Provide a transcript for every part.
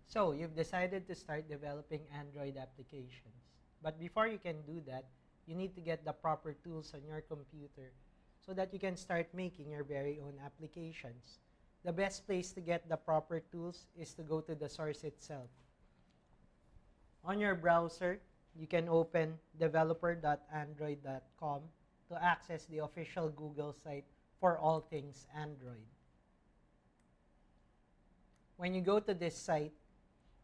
So you've decided to start developing Android applications. But before you can do that, you need to get the proper tools on your computer so that you can start making your very own applications. The best place to get the proper tools is to go to the source itself. On your browser, you can open developer.android.com to access the official Google site for all things Android. When you go to this site,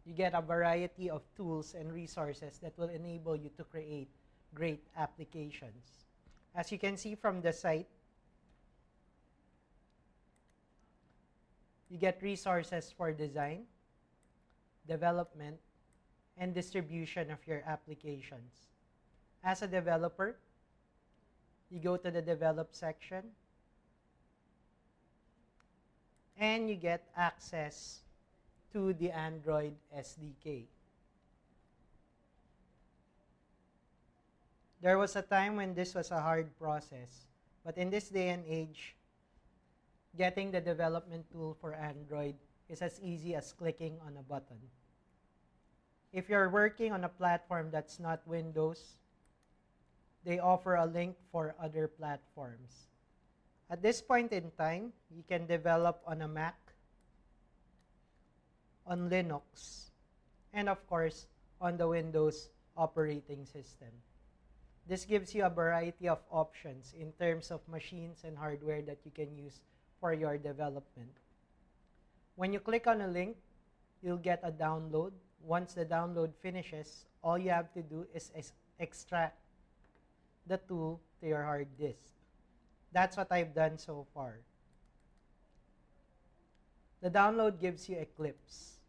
you get a variety of tools and resources that will enable you to create great applications. As you can see from the site, you get resources for design, development, and distribution of your applications. As a developer, you go to the Develop section, and you get access to the Android SDK. There was a time when this was a hard process, but in this day and age, getting the development tool for Android is as easy as clicking on a button. If you're working on a platform that's not Windows, they offer a link for other platforms. At this point in time, you can develop on a Mac, on Linux, and of course, on the Windows operating system. This gives you a variety of options in terms of machines and hardware that you can use for your development. When you click on a link, you'll get a download. Once the download finishes, all you have to do is extract the tool to your hard disk. That's what I've done so far. The download gives you Eclipse,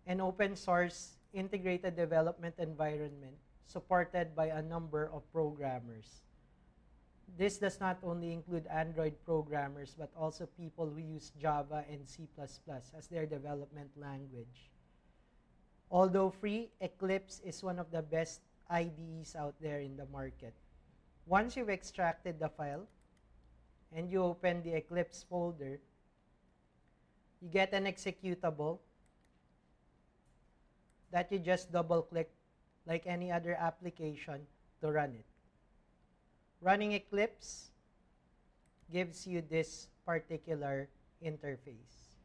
an open source integrated development environment supported by a number of programmers. This does not only include Android programmers, but also people who use Java and C++ as their development language. Although free, Eclipse is one of the best IDEs out there in the market. Once you've extracted the file and you open the Eclipse folder, you get an executable that you just double-click like any other application to run it. Running Eclipse gives you this particular interface.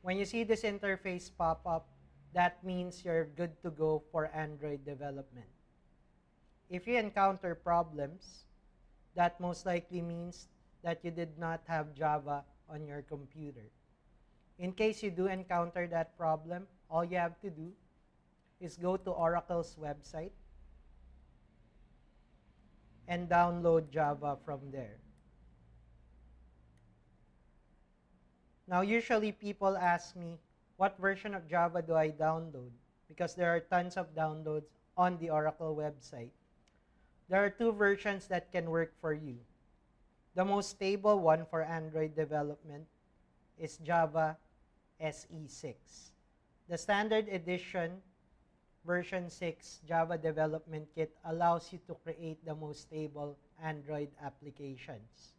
When you see this interface pop up, that means you're good to go for Android development. If you encounter problems, that most likely means that you did not have Java on your computer. In case you do encounter that problem, all you have to do is go to Oracle's website and download Java from there. Now, usually people ask me, what version of Java do I download? Because there are tons of downloads on the Oracle website. There are two versions that can work for you. The most stable one for Android development is Java SE6. The standard edition version 6 Java Development Kit allows you to create the most stable Android applications.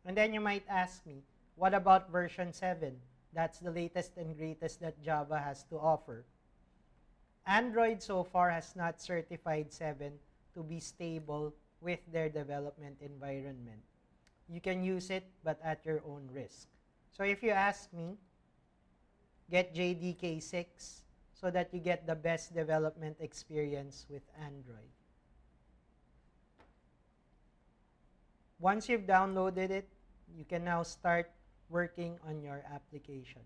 And then you might ask me, what about version 7? That's the latest and greatest that Java has to offer. Android so far has not certified 7 to be stable with their development environment. You can use it, but at your own risk. So if you ask me, get JDK 6 so that you get the best development experience with Android. Once you've downloaded it, you can now start working on your application.